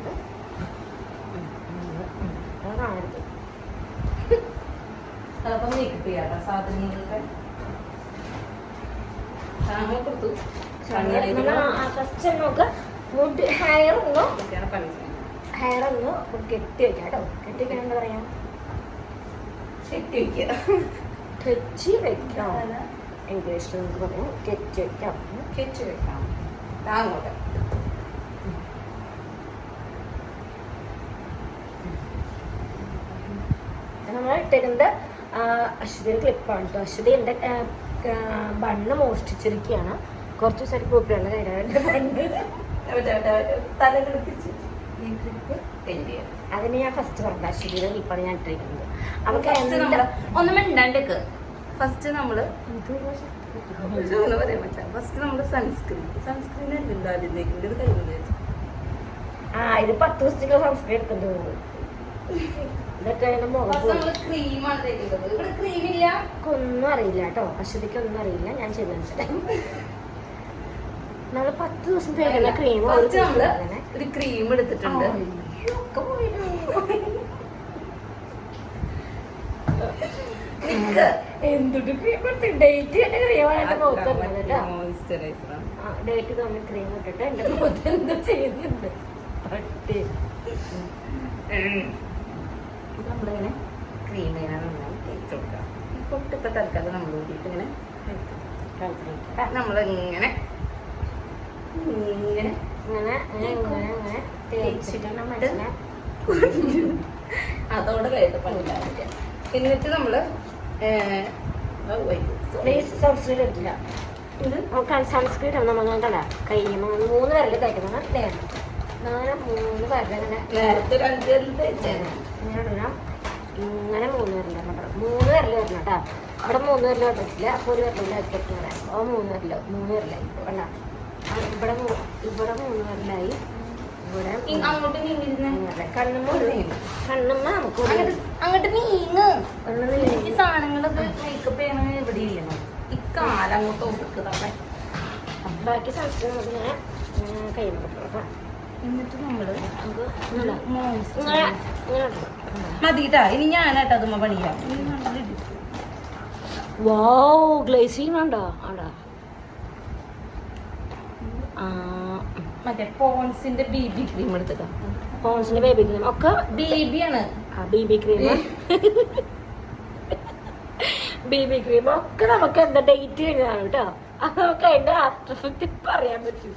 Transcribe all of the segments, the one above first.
കൊടുത്തിട്ടുണ്ട്. അത് കാണരുത്. അപ്പം മേക്കപ്പ് ചെയ്യാട്ടോ സാധനങ്ങളൊക്കെ കൊടുത്തു. ഫസ്റ്റ് നമുക്ക് മുടി ഹെയർ ഒന്ന് കെട്ടി വെക്കാം കേട്ടോ. കെട്ടി വെക്കാൻ എന്താ പറയാ, കെട്ടി വെക്കാം. ഇംഗ്ലീഷിൽ നമുക്ക് പറയാം കെട്ടി വെക്കാം. കെട്ടി വെക്കാം. അങ്ങോട്ട് നമ്മൾ ഇട്ടേക്കുന്നത് അശ്വതിയുടെ ക്ലിപ്പാണ് കേട്ടോ. അശ്വതി എൻ്റെ ബണ്ണ് മോഷ്ടിച്ചിരിക്കുകയാണ്. കുറച്ച് ദിവസമായിട്ട് ഗ്രൂപ്പിലുള്ള കാര്യമായിട്ട് ബണ്ണ് അതിന് ഞാൻ ഫസ്റ്റ് പറഞ്ഞത് അശ്വതിയുടെ ക്ലിപ്പാണ് ഞാൻ ഇട്ടിരിക്കുന്നത്. അവർക്ക് ഒന്നും മിണ്ടാണ്ടേക്ക്. ഫസ്റ്റ് നമ്മള് സൺസ്ക്രീൻ ഇത് 10 ദിവസത്തേക്ക് സൺസ്ക്രീൻ എടുത്തിട്ട് പോകും. ഇതൊക്കെ ഒന്നും അറിയില്ല കേട്ടോ. അശ്വതിക്ക് ഒന്നും അറിയില്ല. ഞാൻ ചെയ്തു നമ്മള് 10 ദിവസം തേക്കുന്ന ക്രീം ഒരു ക്രീം എടുത്തിട്ടുണ്ട്. എന്തൊരു ക്രീം എടുത്ത് ഡേറ്റ് എന്റെ ക്രീമാണ് എന്റെ മുഖത്ത് ഡേറ്റ് തോന്നി ക്രീം ഇട്ടിട്ട് എന്റെ മുഖത്ത് എന്തോ ചെയ്യുന്നുണ്ട്. പട്ടി നമ്മളിങ്ങനെ ക്രീം ഇങ്ങനെ നന്നായി തേച്ച് കൊടുക്കാം. പൊട്ട് ഇപ്പൊ തൽക്കാലം നമ്മൾ കൂട്ടിയിട്ട് ഇങ്ങനെ നമ്മളിങ്ങനെ ഇങ്ങനെ ഇങ്ങനെ ഇങ്ങനെ തേച്ചിട്ട് മനസ്സിനെ അതോടെ കഴിയിട്ട് പണിയില്ല. എന്നിട്ട് നമ്മള് സൺസ്ക്രീൻ എടുത്തില്ല. സൺസ്ക്രീൻ നമ്മൾ കണ്ട കൈ 3 വിരല് തേക്കുന്നത് തേക്കണം. അങ്ങനെ 3 വിരലിങ്ങനെ നേരത്തെ 2 വിരൽ തേച്ചാണ്. ഇങ്ങനെ ഇടണം. ഇങ്ങനെ 3 വിരല് 3 വിരല് വരണം കേട്ടോ. അവിടെ 3 വിരല് വന്നിട്ടില്ല. അപ്പോൾ ഒരു വിരലിൽ വെച്ചിട്ട് ഓ 3 വിരലായി വേണ്ട. ഇവിടെ 3 വിരലായി. ഇവിടെ കണ്ണുമ്മ നമുക്ക് അങ്ങോട്ട് നീങ്ങ്. ഈ സാധനങ്ങളൊക്കെ മേക്കപ്പ് ചെയ്യണ എവിടെ ഇല്ല. ഈ കാലം അങ്ങോട്ട് ഒതുക്കുന്നേ. ബാക്കി സൺസ്ക്രീൻ ഇങ്ങനെ കൈ നോക്കാം. എന്നിട്ട് നമ്മള് ഇങ്ങനെ മതിട്ടാ. ഇനി ഞാനാട്ടോ അതുമ്മ പണിയാം. വാവ് ഗ്ലേസിങ് ഉണ്ടോ? ആടാ മറ്റേ പോൺസിന്റെ ബേബി ക്രീം എടുത്തിട്ടാ. പോൺസിന്റെ ബേബി ക്രീം ഒക്കെ ബേബിയാണ്. ബേബി ക്രീം ഒക്കെ നമുക്ക് എന്താ ഡേറ്റ് കഴിഞ്ഞാണ് കേട്ടോ. അത് നമുക്ക് അതിന്റെ ആഫ്റ്റർ എഫക്ട് പറയാൻ പറ്റും.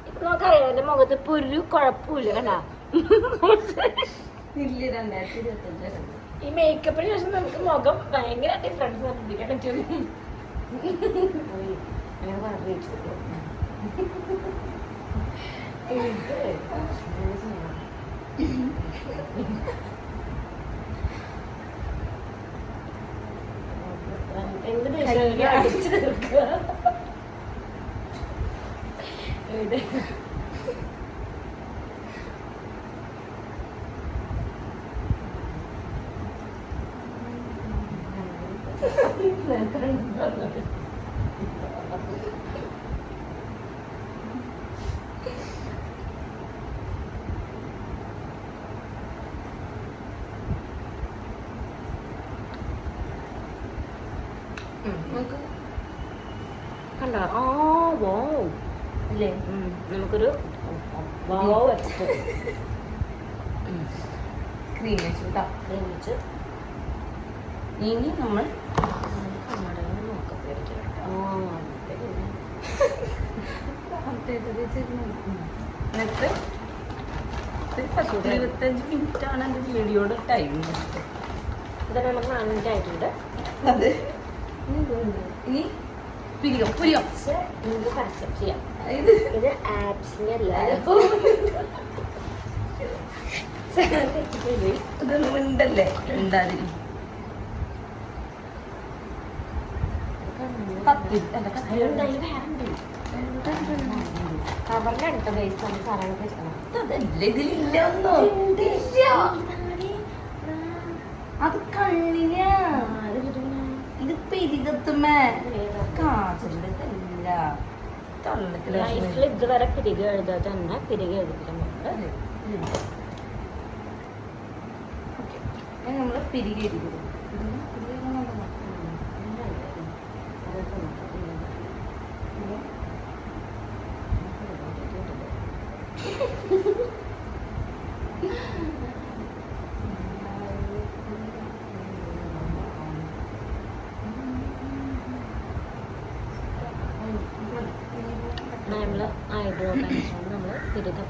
ഇപ്പൊ നമുക്കറിയാം എന്റെ മുഖത്ത് ഇപ്പൊ ഒരു കുഴപ്പമില്ല കണ്ടാ. ഈ മേക്കപ്പിന് ശേഷം നമുക്ക് മുഖം ഭയങ്കര ഡിഫറൻസ് കണ്ടുപിടിക്കാൻ പറ്റും. എന്ത് അടിച്ചു തീർക്കുക. കണ്ടോ? ആ വോ അല്ലേ? നമുക്കൊരു ക്രീം വെച്ച് കേട്ടോ. ക്രീം വെച്ച് ഇനി നമ്മൾ എന്നിട്ട് 25 മിനിറ്റാണ് എൻ്റെ വീഡിയോയുടെ ടൈം. ഇതൊക്കെ നമുക്ക് 4 മിനിറ്റ് ആയിട്ടുണ്ട്. അതെ. ഇനി പുരികം നിങ്ങൾക്ക് പരസ്യം ചെയ്യാം. ഇത് ആപ്സിന്റെ എല്ലാവരും ഇതൊന്നും ഉണ്ടല്ലേ ഉണ്ടാതിരി. കവറിലെടുത്ത ബേസ് നമുക്ക് സാധനങ്ങൾ ഇതിലില്ല ഒന്നും. അത് കണ്ണിന ഇത് പെരികത്തുമ്മ കാച്ചില്ല. ലൈഫിൽ ഇതുവരെ പിരികെ എഴുതാതെ തന്നെ പിരികെ എഴുതിയിട്ടുണ്ട്. നമ്മൾ പിരികെ എഴുതി നമ്മള് ഐബ്രോ പെൻസിൽ നമ്മള് തിരികെ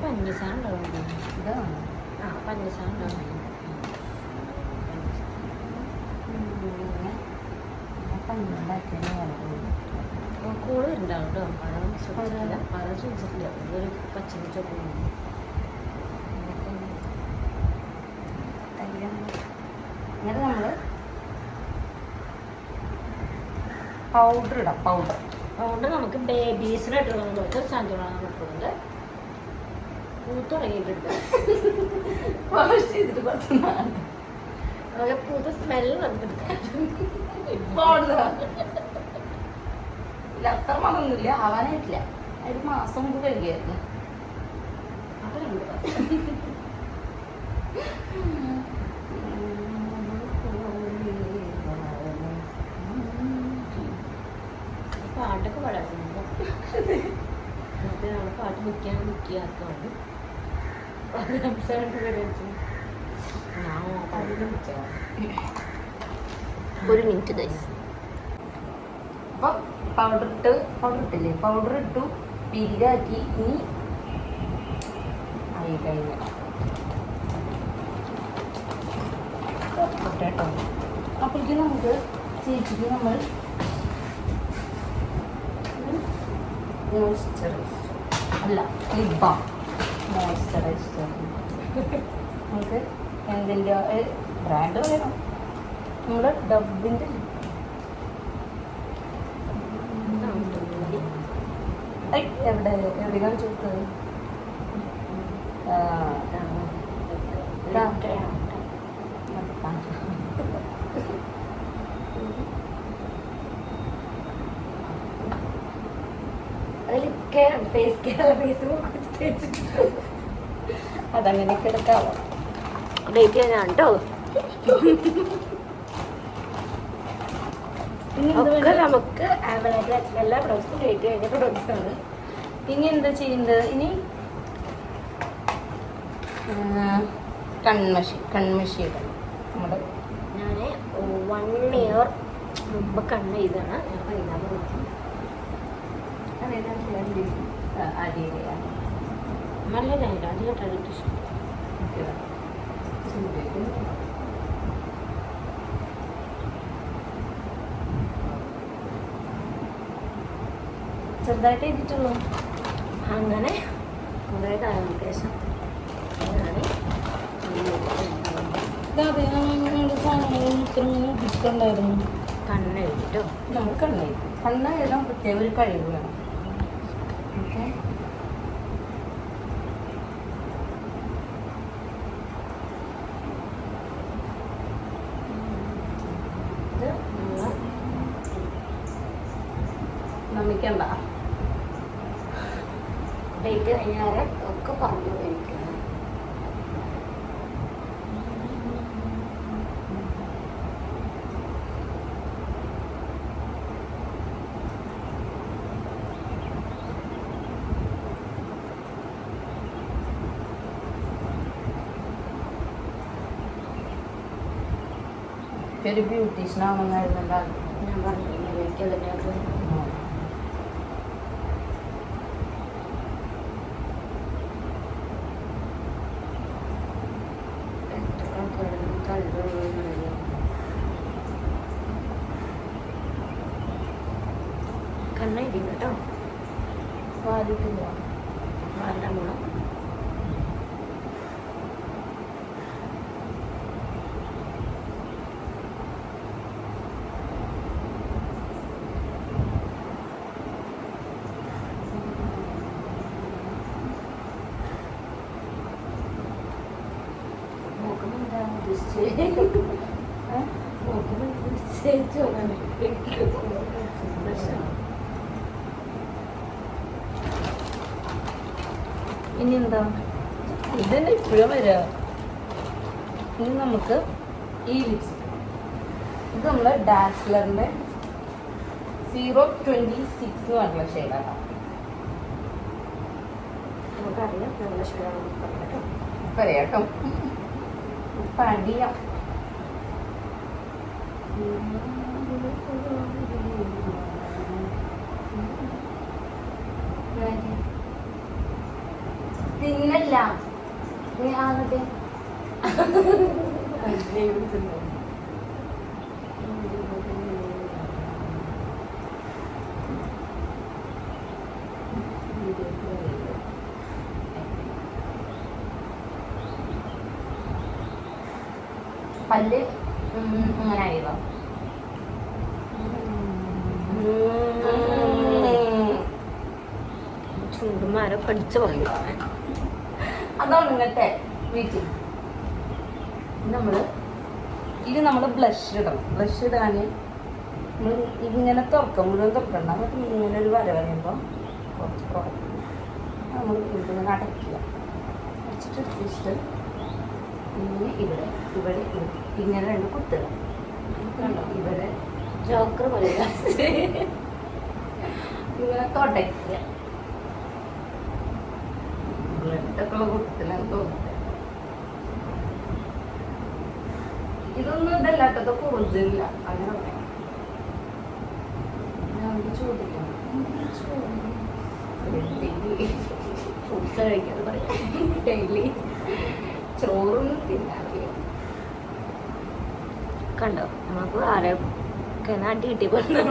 പഞ്ചസാര ഉണ്ടാവുന്നുണ്ട്. ഇതാണ് പഞ്ചസാര ഉണ്ടാവുന്നുണ്ട്. കൂടെ വരുന്നുണ്ടാവും കേട്ടോ. പഴം സൂചിച്ചില്ല, പഴം സൂചിച്ചിട്ടില്ല. ഒരു പച്ചരി ചോറുണ്ട്. എന്നിട്ട് നമ്മള് പൗഡർ ഇടാം. അതുകൊണ്ട് നമുക്ക് ബേബീസിനായിട്ടുള്ള കുറച്ച് സാധനങ്ങളാണ് കിട്ടുന്നത്. പൂത്ത് തുടങ്ങിയിട്ടുണ്ട്. അതുപോലെ പൂത്ത സ്മെല്ല് വന്നിട്ടുണ്ട്. അത്ര മണമൊന്നുമില്ല, ആവാനായിട്ടില്ല. ഒരു മാസം മുമ്പ് കഴുകിയായിരുന്നു. അപ്പൊ രണ്ട് പാട്ടൊക്കെ പാടാറുണ്ട്. നമ്മൾ പാട്ട് മുക്കിയാക്കാണ്. ഒരു മിനിറ്റ് ഗൈസ്. അപ്പം പൗഡർ ഇട്ടില്ലേ, പൗഡർ ഇട്ടു, പിരികാക്കി. ഇനി ആയി കഴിഞ്ഞ കേട്ടോ. അപ്പോഴേക്ക് നമുക്ക് ചേച്ചിക്ക് നമ്മൾ മോയ്സ്ചറൈസർ അല്ല ലിപ് ബാം മോയ്സ്ചറൈസർ നമുക്ക് എന്തിൻ്റെ ബ്രാൻഡ് വേണം. നമ്മുടെ ഡബിൻ്റെ എവിടെ കാണിച്ചു കൊടുത്തത്? അതങ്ങനെ കിടക്കാവോ? ഡേറ്റ് ചെയ്യാൻ കേട്ടോ. ഒക്കെ നമുക്ക് അവൈലബിൾ ആയിട്ടുള്ള എല്ലാ പ്രൊഡക്ട്സും ഡേറ്റ് കഴിഞ്ഞ പ്രൊഡക്ട്സ് ആണ്. ഇനി എന്താ ചെയ്യേണ്ടത്? ഇനി കൺമഷി ഇടണം. നമ്മുടെ ഞാൻ 1 ഇയർ മുമ്പ് കണ്ണ് ചെയ്താണ്. ഞാൻ എഴുതാൻ നോക്കി. നല്ലതായിട്ട് അധികമായിട്ടാണ് എനിക്ക് ഇഷ്ടം. ചെറുതായിട്ട് എഴുതിയിട്ടുള്ളൂ. അങ്ങനെ കുറേ കാലങ്ങൾക്ക് ശേഷം ഇഷ്ടമുണ്ടായിരുന്നു. കണ്ണ് എഴുതിട്ടോ. നമ്മൾ കണ്ണ് എഴുതാൻ പ്രത്യേക ഒരു കഴിവ് വേണം. ഓക്കെ, ഇത് നമിക്കണ്ട. ഡേറ്റ് കഴിഞ്ഞാൽ ഒക്കെ പറഞ്ഞു എനിക്ക്. ഒരു ബ്യൂട്ടീഷ്യനാണെന്നായിരുന്നു എൻ്റെ ആഗ്രഹം. ഞാൻ പറഞ്ഞു എനിക്ക് അതിൻ്റെ കണ്ണെഴുതി കേട്ടോ. വാലിട്ടില്ല. വാലിൻ്റെ ഗുണം ഇനി എന്താ ഇതന്നെ ഇപ്പോഴും വരിക. ഇനി നമുക്ക് ഈ ലിപ്സ്, ഇത് നമ്മള് ഡാസ്ലറിന്റെ 026 എന്ന് പറഞ്ഞുള്ള ഷെയ്ഡാണ്. നമുക്കറിയാം നമ്മുടെ ഷെയ്ഡാണ് പറയാട്ടോ പടിയാ. തിന്നല്ല നീ ആകട്ടെ. പല്ല് അങ്ങനെ ആയതോ ചുണ്ടുമാരോ പഠിച്ചു പറയും. അതാണ് ഇങ്ങനത്തെ വീട്ടിൽ നമ്മൾ ബ്ലഷ് ഇടണം. ബ്ലഷ് ഇടാൻ നമ്മൾ ഇങ്ങനെ തുറക്കാം, മുഴുവൻ തുറക്കണ്ട. എന്നിട്ട് ഇങ്ങനെ ഒരു വര വരുമ്പോൾ കുറച്ച് പ്രോഡക്റ്റ് നമ്മൾ ഇങ്ങനെ അടയ്ക്കുക. അടച്ചിട്ട് ജസ്റ്റ് ഇങ്ങനെ ഇവിടെ ഇവിടെ ഇങ്ങനെ രണ്ട് കുത്തുക. ഇവിടെ ജോക്കർ പോലെ ഇങ്ങനെ തുടയ്ക്കുക. ബ്ലഡൊക്കെ ഉള്ള കുത്തിലാണ് തോന്നുന്നത്. ഇതൊന്നും ഇതല്ലാത്തത് കൂടുതലില്ല. അങ്ങനെ പറയാം. ഞാൻ ചോദിക്കണം ഫ്രൂട്ട്സ് കഴിക്കാന്ന് പറയാം. ഡെയിലി ചോറൊന്നും തിന്നാറില്ല. കണ്ടോ നമുക്ക് ആരൊക്കെ നാട്ടി കിട്ടി പറഞ്ഞോ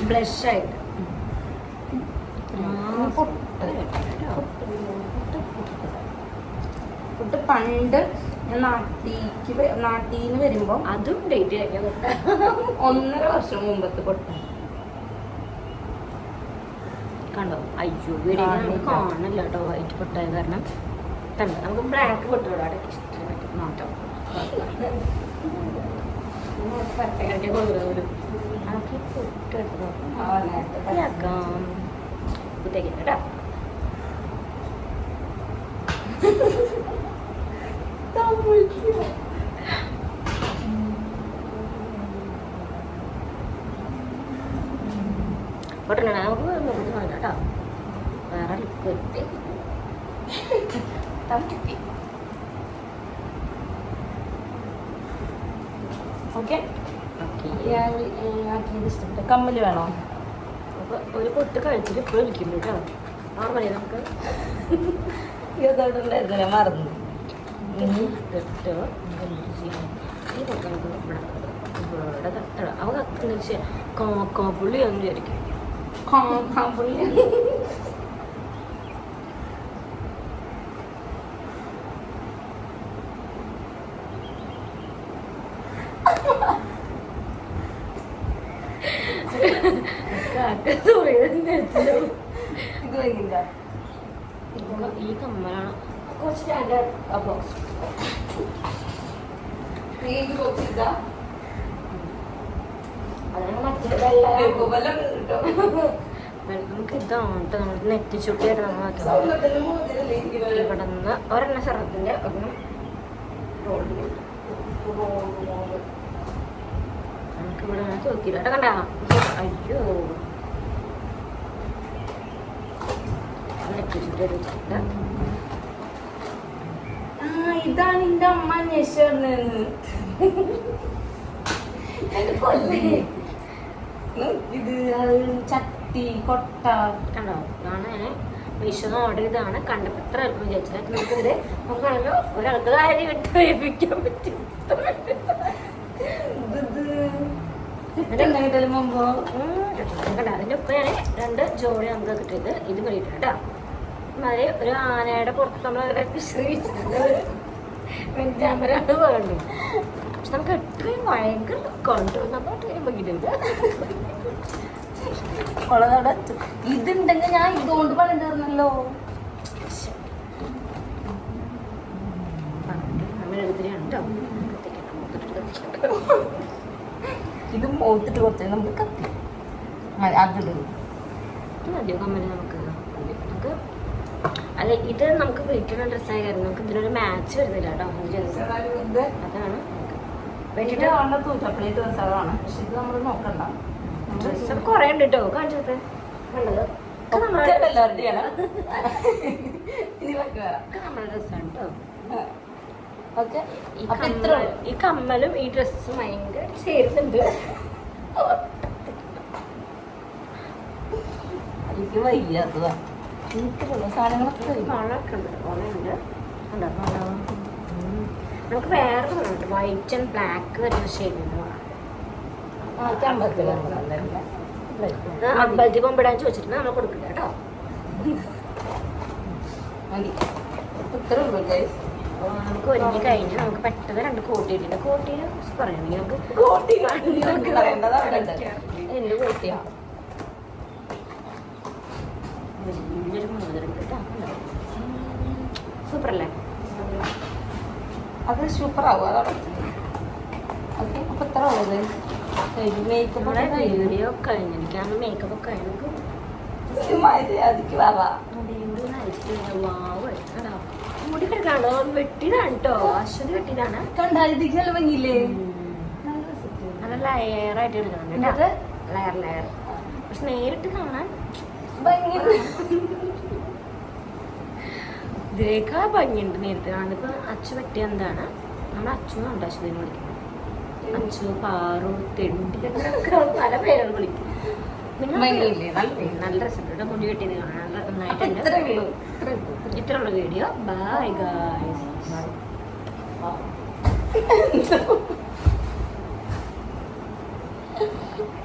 ബ്ലഷായിട്ട്. പുട്ട് പണ്ട് ഞാൻ നാട്ടീന്ന് വരുമ്പോ അതും ഡേറ്റ് കഴിക്കാൻ 1.5 വർഷം മുമ്പത്തെ പൊട്ട. കണ്ടോ? അയ്യോ വീഡിയോ നമുക്ക് കാണില്ല കേട്ടോ വൈറ്റ് പൊട്ടായ കാരണം. കണ്ടോ നമുക്ക് ബ്ലാക്ക് പൊട്ടുള്ളൂ അടയ്ക്ക് ഇഷ്ടമായിട്ട് മാറ്റാം. നമുക്ക് പൊട്ടെടുക്കാം കുത്തേക്കാം കേട്ടോ. പൊട്ടണ നമുക്ക് കേട്ടോ. വേറെ ലുക്ക് കിട്ടി കിട്ടി. ഓക്കെ ഇഷ്ടപ്പെട്ട കമ്മല് വേണോ? അപ്പോൾ ഒരു പൊട്ട് കഴിച്ചിട്ട് ഇപ്പോഴും ഇരിക്കുന്നു കേട്ടോ. നോർമലി നമുക്ക് ഇതോടുണ്ടായിരുന്നു, ഞാൻ മറന്നു. ഇനി തൊട്ട് എന്ത് ചെയ്യാം? ഈ പൊട്ട് നമുക്ക് ഇവിടെ തട്ടണം. അവ കത്തുന്ന വെച്ചാൽ കാക്കാപ്പുള്ളി എന്ന് വിചാരിക്കും. ഈ കമ്മലാണ് കുറച്ച് സ്റ്റാൻഡേർഡ് ബോക്സ്. അതിന് മറ്റേതെല്ലാം നമുക്ക് ഇതാണ് കേട്ടോ. നമ്മൾ നെറ്റ് ചുട്ടിയായിട്ട് നമ്മൾ ഇവിടെ നിന്ന് ഒരെണ്ണ സർവത്തിൻ്റെ ഒരെണ്ണം നമുക്ക് ഇവിടെ നോക്കിയില്ല കണ്ട. അയ്യോ നെറ്റ് ചുട്ടിയായിട്ട് വെച്ചിട്ട് ഇതാണ് എന്റെ അമ്മ അന്വേഷിച്ചു. ഇത് ചട്ടി കൊട്ട കണ്ടോ? ഇതാണ് ഞാൻ മീഷോ ഓർഡർ ചെയ്താണ്. കണ്ടപ്പോൾ എത്ര എളുപ്പം വിചാരിച്ചത്. നമുക്കിത് നമുക്കാണല്ലോ ഒരാൾക്ക് കാര്യം വിട്ട് വേപ്പിക്കാൻ പറ്റും. കിട്ടാലും മുമ്പോ കണ്ട അതിൻ്റെ ഒപ്പം ഞാൻ 2 ജോഡി നമുക്ക് കിട്ടിയത് ഇത് കഴിയിട്ട് കേട്ടോ. മാതിരി ഒരു ആനയുടെ പുറത്ത് നമ്മൾ വെച്ചിട്ടുണ്ട്. വെഞ്ചാമ്പരാണ് വേണ്ടു. പക്ഷെ നമുക്ക് എത്രയും ഭയങ്കര കൊണ്ടുവന്നപ്പോൾ കഴിയുമ്പോഴേക്കില്ല. ഇതുണ്ടെങ്കിൽ ഞാൻ ഇതുകൊണ്ട് പണി തീർന്നല്ലോ. ഇത് മോത്തിട്ട് കുറച്ച് നമുക്ക് കത്തി അതിടും. മതിയോ കമ്മല് നമുക്ക്? അതെ ഇത് നമുക്ക് വീട്ടിലുള്ള ഡ്രസ്സായ കാരണം നമുക്ക് ഇതിനൊരു മാച്ച് വരുന്നില്ല കേട്ടോ ഇത് അതാണ് വീട്ടിൽ കാണുന്ന തൂച്ചപ്പളി ഡ്രസ്സുകളാണ്. പക്ഷെ ഇത് നമ്മൾ നോക്കണ്ട. ഡ്രസ്സൊക്കെ കുറേ ഉണ്ട് കേട്ടോ കാണിച്ചത് കണ്ടത് എല്ലാവരുടെയാണ്. ഇനി ബാക്കി വരാം. നമ്മുടെ ഡ്രസ്സാണ് കേട്ടോ. ഓക്കെ, ഈ കമ്മലും ഈ ഡ്രസ്സും ഭയങ്കര ചേരുന്നുണ്ട്. എനിക്ക് വയ്യാത്തതാ. എനിക്കുള്ള സാധനങ്ങളൊക്കെ വളമൊക്കെ ഉണ്ട്, വളമുണ്ട്. നമുക്ക് വേറെ ഉണ്ട് വൈറ്റ് ആൻഡ് ബ്ലാക്ക് വരുന്ന ഷെയ്ഡ് അമ്പലത്തിൽ പോകുമ്പോഴാൻ ചോദിച്ചിട്ട് നമ്മൾ കൊടുക്കില്ല കേട്ടോ. ഇത്ര ഉള്ളൂ ഗൈസ്. നമുക്ക് ഒരുങ്ങി കഴിഞ്ഞ് നമുക്ക് പെട്ടെന്ന് 2 കോട്ടി ഇട്ടിട്ട് കോട്ടീനെ കുറിച്ച് പറയണമെങ്കിൽ നമുക്ക് എന്റെ കോട്ടിയാ വലിയൊരു മോതിരം കേട്ടോ. സൂപ്പർ അല്ലേ? അത് സൂപ്പർ ആവും. അതോടെ ഓക്കെ. അപ്പൊ ഇത്ര ഉള്ളത് നമ്മുടെ വീഡിയോ കഴിഞ്ഞിരിക്കാണ്. മേക്കപ്പ് ഒക്കെ കഴിഞ്ഞു അതിക്ക് വരാ. മുടി കിടക്കാണ്ടോ വെട്ടിയതാണ് കേട്ടോ. അശ്വതി വെട്ടിയതാണ്. കണ്ടാൽ ഭംഗിയില്ലേ? നല്ല ലെയറായിട്ട് എടുക്കണം കേട്ടോ. ലെയർ പക്ഷെ നേരിട്ട് കാണാൻ ഇതിനേക്കാൾ ഭംഗിയുണ്ട് നേരിട്ട് കാണാൻ. ഇപ്പൊ അച്ചു വെട്ടിയ എന്താണ് നമ്മുടെ അച്ചുന്നുണ്ട് അശ്വതിനെ വിളിക്കുന്നത്. അച്ചു, പാറു, തെണ്ടി പല പേരുകൾ വിളിക്കും. നല്ല രസമുണ്ട് മുടി വെട്ടിയത് കാണാൻ നന്നായിട്ടുണ്ട്. ഇത്രയുള്ള വീഡിയോ. Bye guys.